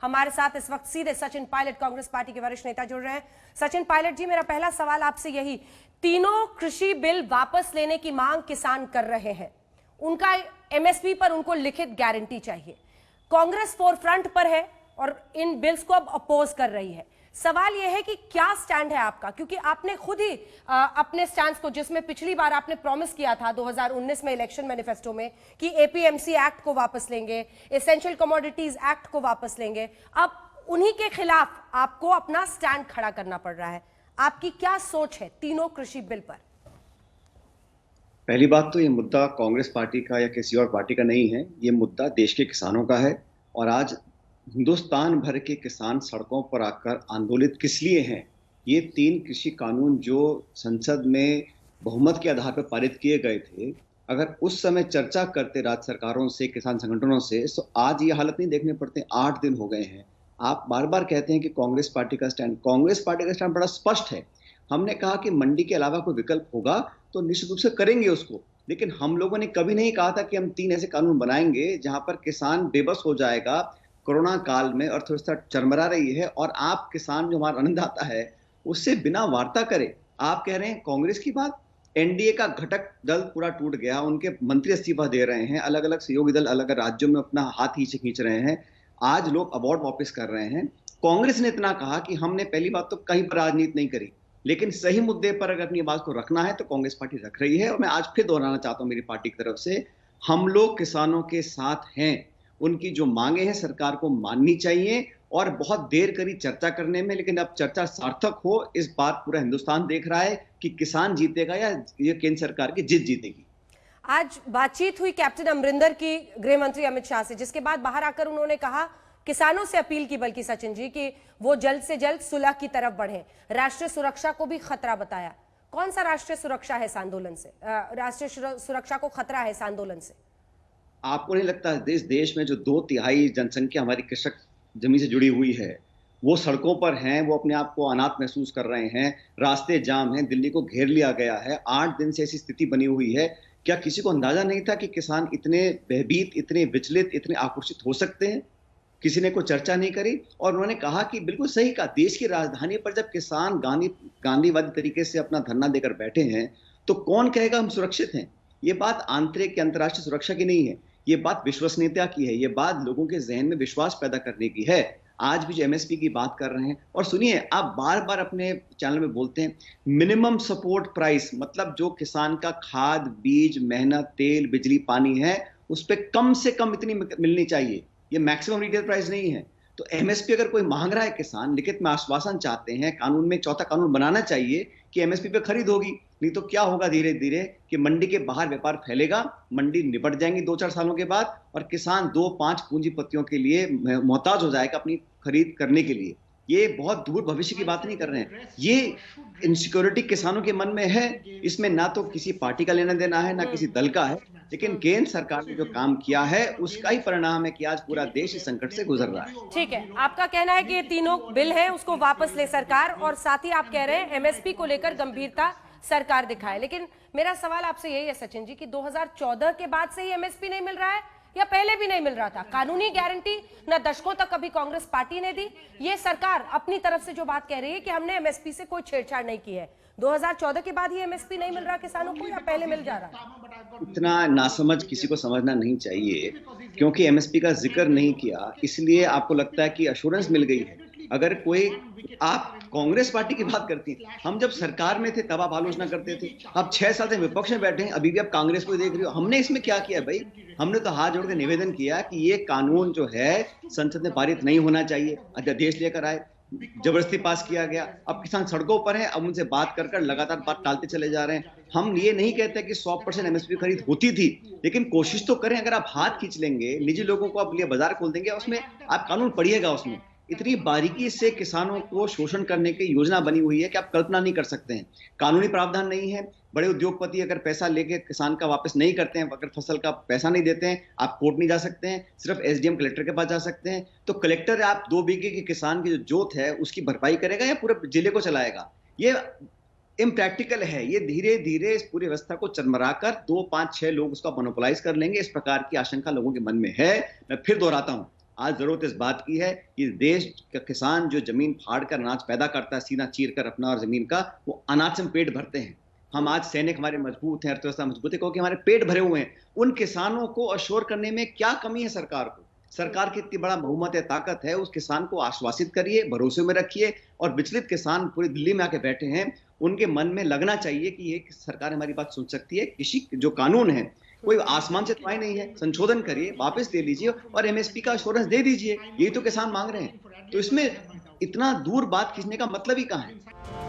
हमारे साथ इस वक्त सीधे सचिन पायलट कांग्रेस पार्टी के वरिष्ठ नेता जुड़ रहे हैं। सचिन पायलट जी, मेरा पहला सवाल आपसे यही, तीनों कृषि बिल वापस लेने की मांग किसान कर रहे हैं, उनका एमएसपी पर उनको लिखित गारंटी चाहिए। कांग्रेस फोरफ्रंट पर है और इन बिल्स को अब अपोज कर रही है। सवाल यह है कि क्या स्टैंड है आपका, क्योंकि आपने खुद ही अपने स्टैंड को, जिसमें पिछली बार आपने प्रॉमिस किया था 2019 में इलेक्शन मैनिफेस्टो में कि एपीएमसी एक्ट को वापस लेंगे, एसेंशियल कमोडिटीज एक्ट को वापस लेंगे, अब उन्हीं के खिलाफ आपको अपना स्टैंड खड़ा करना पड़ रहा है। आपकी क्या सोच है तीनों कृषि बिल पर? पहली बात तो ये मुद्दा कांग्रेस पार्टी का या किसी और पार्टी का नहीं है, ये मुद्दा देश के किसानों का है। और आज हिंदुस्तान भर के किसान सड़कों पर आकर आंदोलित किस लिए हैं? ये 3 कृषि कानून जो संसद में बहुमत के आधार पर पारित किए गए थे, अगर उस समय चर्चा करते राज्य सरकारों से, किसान संगठनों से, तो आज ये हालत नहीं देखने पड़ते। 8 दिन हो गए हैं। आप बार बार कहते हैं कि कांग्रेस पार्टी का स्टैंड बड़ा स्पष्ट है। हमने कहा कि मंडी के अलावा कोई विकल्प होगा तो निश्चित रूप से करेंगे उसको, लेकिन हम लोगों ने कभी नहीं कहा था कि हम 3 ऐसे कानून बनाएंगे जहां पर किसान बेबस हो जाएगा। कोरोना काल में अर्थव्यवस्था चरमरा रही है और आप किसान जो हमारा अन्नदाता है उससे बिना वार्ता करे आप कह रहे हैं कांग्रेस की बात। एनडीए का घटक दल पूरा टूट गया, उनके मंत्री इस्तीफा दे रहे हैं, अलग अलग सहयोगी दल अलग अलग राज्यों में अपना हाथ खींच खींच रहे हैं, आज लोग अवार्ड वापस कर रहे हैं। कांग्रेस ने इतना कहा कि हमने पहली बात तो कहीं पर राजनीति नहीं करी, लेकिन सही मुद्दे पर अगर अपनी बात को रखना है तो कांग्रेस पार्टी रख रही है। और मैं आज फिर दोहराना चाहता हूं मेरी पार्टी की तरफ से, हम लोग किसानों के साथ हैं। उनकी जो मांगे हैं सरकार को माननी चाहिए। और बहुत देर करी चर्चा करने में, लेकिन अब चर्चा सार्थक हो, इस बार पूरा हिंदुस्तान देख रहा है कि किसान जीतेगा या ये केंद्र सरकार की जिद जीतेगी। आज बातचीत हुई कैप्टन अमरिंदर की गृह मंत्री अमित शाह से, जिसके बाद बाहर आकर उन्होंने कहा, किसानों से अपील की बल्कि सचिन जी, कि वो जल्द से जल्द सुलह की तरफ बढ़े, राष्ट्रीय सुरक्षा को भी खतरा बताया। कौन सा राष्ट्रीय सुरक्षा है इस आंदोलन से? राष्ट्रीय सुरक्षा को खतरा है इस आंदोलन से? आपको नहीं लगता इस देश में जो 2/3 जनसंख्या हमारी कृषक जमीन से जुड़ी हुई है, वो सड़कों पर हैं, वो अपने आप को अनाथ महसूस कर रहे हैं, रास्ते जाम हैं, दिल्ली को घेर लिया गया है, 8 दिन से ऐसी स्थिति बनी हुई है। क्या किसी को अंदाजा नहीं था कि किसान इतने भयभीत, इतने विचलित, इतने आक्रोशित हो सकते हैं? किसी ने कोई चर्चा नहीं करी। और उन्होंने कहा कि बिल्कुल सही कहा, देश की राजधानी पर जब किसान गांधीवादी तरीके से अपना धरना देकर बैठे हैं तो कौन कहेगा हम सुरक्षित हैं? ये बात आंतरिक या अंतर्राष्ट्रीय सुरक्षा की नहीं है, ये बात विश्वसनीयता की है, ये बात लोगों के जहन में विश्वास पैदा करने की है। आज भी जो एमएसपी की बात कर रहे हैं, और सुनिए, आप बार बार अपने चैनल में बोलते हैं मिनिमम सपोर्ट प्राइस, मतलब जो किसान का खाद, बीज, मेहनत, तेल, बिजली, पानी है, उस पर कम से कम इतनी मिलनी चाहिए। ये मैक्सिमम रिटेल प्राइस नहीं है। तो एमएसपी अगर कोई मांग रहा है, किसान लिखित में आश्वासन चाहते हैं, कानून में एक चौथा कानून बनाना चाहिए कि एमएसपी पे खरीद होगी। नहीं तो क्या होगा धीरे धीरे कि मंडी के बाहर व्यापार फैलेगा, मंडी निपट जाएंगी 2-4 सालों के बाद, और किसान 2-5 पूंजीपतियों के लिए मोहताज हो जाएगा अपनी खरीद करने के लिए। ये बहुत दूर भविष्य की बात नहीं कर रहे हैं, ये इनसिक्योरिटी किसानों के मन में है। इसमें ना तो किसी पार्टी का लेना देना है, ना किसी दल का है, लेकिन केंद्र सरकार ने जो काम किया है उसका ही परिणाम है कि आज पूरा देश इस संकट से गुजर रहा है। ठीक है, आपका कहना है कि ये तीनों बिल हैं उसको वापस ले सरकार, और साथ ही आप कह रहे हैं एमएसपी को लेकर गंभीरता सरकार दिखाए। लेकिन मेरा सवाल आपसे यही है सचिन जी कि 2014 के बाद से ही एमएसपी नहीं मिल रहा है या पहले भी नहीं मिल रहा था? कानूनी गारंटी न दशकों तक कभी कांग्रेस पार्टी ने दी। ये सरकार अपनी तरफ से जो बात कह रही है कि हमने एमएसपी से कोई छेड़छाड़ नहीं की है, 2014 के बाद ही एमएसपी नहीं मिल रहा किसानों को या पहले मिल जा रहा? इतना नासमझ किसी को समझना नहीं चाहिए। क्योंकि एमएसपी का जिक्र नहीं किया इसलिए आपको लगता है कि अश्योरेंस मिल गई है। अगर कोई, आप कांग्रेस पार्टी की बात करती हैं, हम जब सरकार में थे तब आप आलोचना करते थे, अब 6 साल से विपक्ष में बैठे हैं, अभी भी आप कांग्रेस को देख रहे हो। हमने इसमें क्या किया भाई? हमने तो हाथ जोड़ के निवेदन किया कि ये कानून जो है संसद में पारित नहीं होना चाहिए, अध्यादेश लेकर आए, जबरदस्ती पास किया गया। अब किसान सड़कों पर हैं, अब उनसे बात कर लगातार बात टालते चले जा रहे हैं। हम ये नहीं कहते कि 100% एमएसपी खरीद होती थी, लेकिन कोशिश तो करें। अगर आप हाथ खींच लेंगे, निजी लोगों को आप लिए बाजार खोल देंगे, उसमें आप कानून पढ़िएगा, उसमें इतनी बारीकी से किसानों को शोषण करने की योजना बनी हुई है कि आप कल्पना नहीं कर सकते हैं। कानूनी प्रावधान नहीं है। बड़े उद्योगपति अगर पैसा लेके किसान का वापस नहीं करते हैं, अगर फसल का पैसा नहीं देते हैं, आप कोर्ट नहीं जा सकते हैं, सिर्फ एसडीएम कलेक्टर के पास जा सकते हैं। तो कलेक्टर आप 2 बीघे के किसान की जो जोत है उसकी भरपाई करेगा या पूरे जिले को चलाएगा? ये इम्प्रैक्टिकल है। ये धीरे धीरे इस पूरी व्यवस्था को चरमराकर 2, 5, 6 लोग उसका मोनोपोलाइज कर लेंगे, इस प्रकार की आशंका लोगों के मन में है। मैं फिर दोहराता हूं, आज जरूरत इस बात की है कि देश का किसान जो जमीन फाड़ कर अनाज पैदा करता है, सीना चीर कर अपना और जमीन का, वो अनाज से हम पेट भरते हैं। हम आज सैनिक हमारे मजबूत हैं, अर्थव्यवस्था मजबूत है, क्योंकि हमारे पेट भरे हुए हैं। उन किसानों को अश्योर करने में क्या कमी है सरकार को? सरकार की इतनी बड़ा बहुमत है, ताकत है, उस किसान को आश्वासित करिए, भरोसे में रखिए। और विचलित किसान पूरी दिल्ली में आके बैठे हैं, उनके मन में लगना चाहिए कि ये सरकार हमारी बात सुन सकती है। कृषि जो कानून है कोई आसमान से तो आए नहीं है, संशोधन करिए, वापस ले लीजिए और एमएसपी का अश्योरेंस दे दीजिए। यही तो किसान मांग रहे हैं। तो इसमें इतना दूर बात खींचने का मतलब ही कहाँ है?